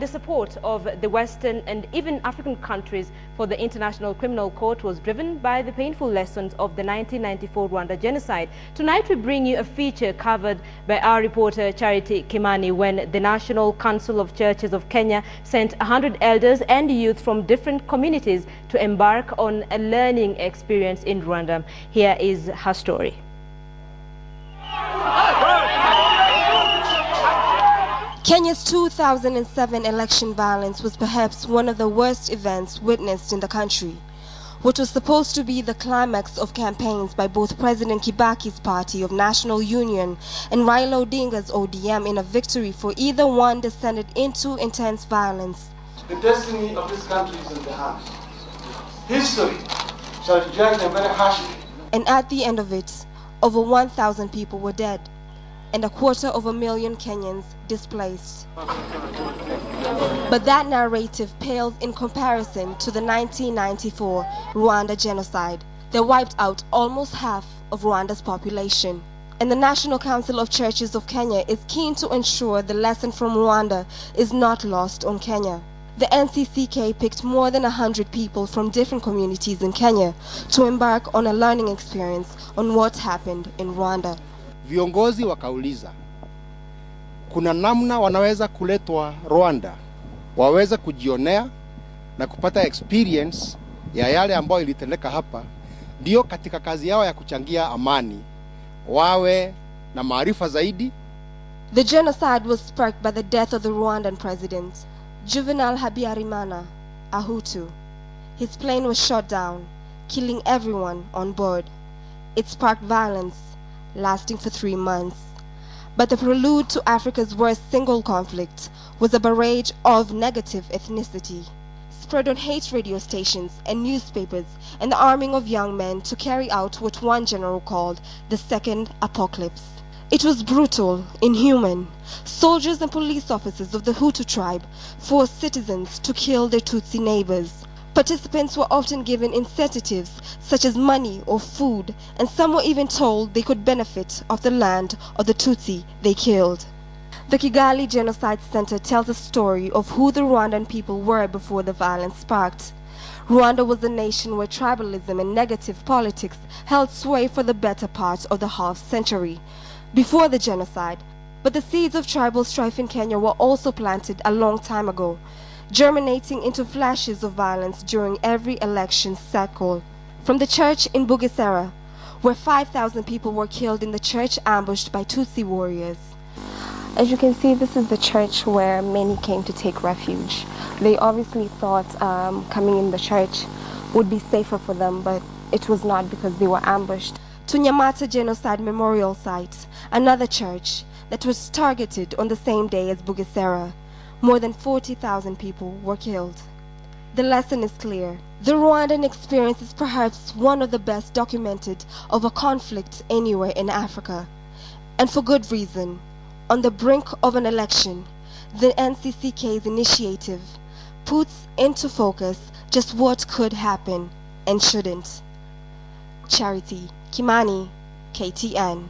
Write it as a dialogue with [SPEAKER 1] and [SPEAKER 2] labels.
[SPEAKER 1] the support of the Western and even African countries for the International Criminal Court was driven by the painful lessons of the 1994 Rwanda genocide. Tonight we bring you a feature covered by our reporter Charity Kimani when the National Council of Churches of Kenya sent 100 elders and youth from different communities to embark on a learning experience in Rwanda. Here is her story.
[SPEAKER 2] Kenya's 2007 election violence was perhaps one of the worst events witnessed in the country. What was supposed to be the climax of campaigns by both President Kibaki's party of National Union and Raila Odinga's ODM in a victory for either one descended into intense violence.
[SPEAKER 3] The destiny of this country is in the hands. History shall judge them very harshly.
[SPEAKER 2] And at the end of it, over 1,000 people were dead, and 250,000 Kenyans displaced. But that narrative pales in comparison to the 1994 Rwanda genocide that wiped out almost half of Rwanda's population. And the National Council of Churches of Kenya is keen to ensure the lesson from Rwanda is not lost on Kenya. The NCCK picked more than 100 people from different communities in Kenya to embark on a learning experience on what happened in Rwanda.
[SPEAKER 4] Viongozi wakauliza, kuna namna wanaweza kuletwa Rwanda, waweza kujionea na kupata experience ya yale ambayo ilitendeka hapa, ndio katika kazi yao ya kuchangia amani, wawe na maarifa zaidi.
[SPEAKER 2] The genocide was sparked by the death of the Rwandan president, Juvenal Habyarimana, a Hutu. His plane was shot down, killing everyone on board. It sparked violence, lasting for 3 months. But the prelude to Africa's worst single conflict was a barrage of negative ethnicity, spread on hate radio stations and newspapers, and the arming of young men to carry out what one general called the second apocalypse. It was brutal, inhuman. Soldiers and police officers of the Hutu tribe forced citizens to kill their Tutsi neighbors. Participants were often given incentives such as money or food, and some were even told they could benefit off the land of the Tutsi they killed. The Kigali Genocide Center tells a story of who the Rwandan people were before the violence sparked. Rwanda was a nation where tribalism and negative politics held sway for the better part of the half-century before the genocide, but the seeds of tribal strife in Kenya were also planted a long time ago, germinating into flashes of violence during every election cycle. From the church in Bugesera, where 5,000 people were killed in the church ambushed by Tutsi warriors.
[SPEAKER 5] As you can see, this is the church where many came to take refuge. They obviously thought coming in the church would be safer for them, but it was not because they were ambushed.
[SPEAKER 2] To Nyamata Genocide Memorial Site, another church that was targeted on the same day as Bugesera. More than 40,000 people were killed. The lesson is clear. The Rwandan experience is perhaps one of the best documented of a conflict anywhere in Africa. And for good reason. On the brink of an election, the NCCK's initiative puts into focus just what could happen and shouldn't. Charity Kimani, KTN.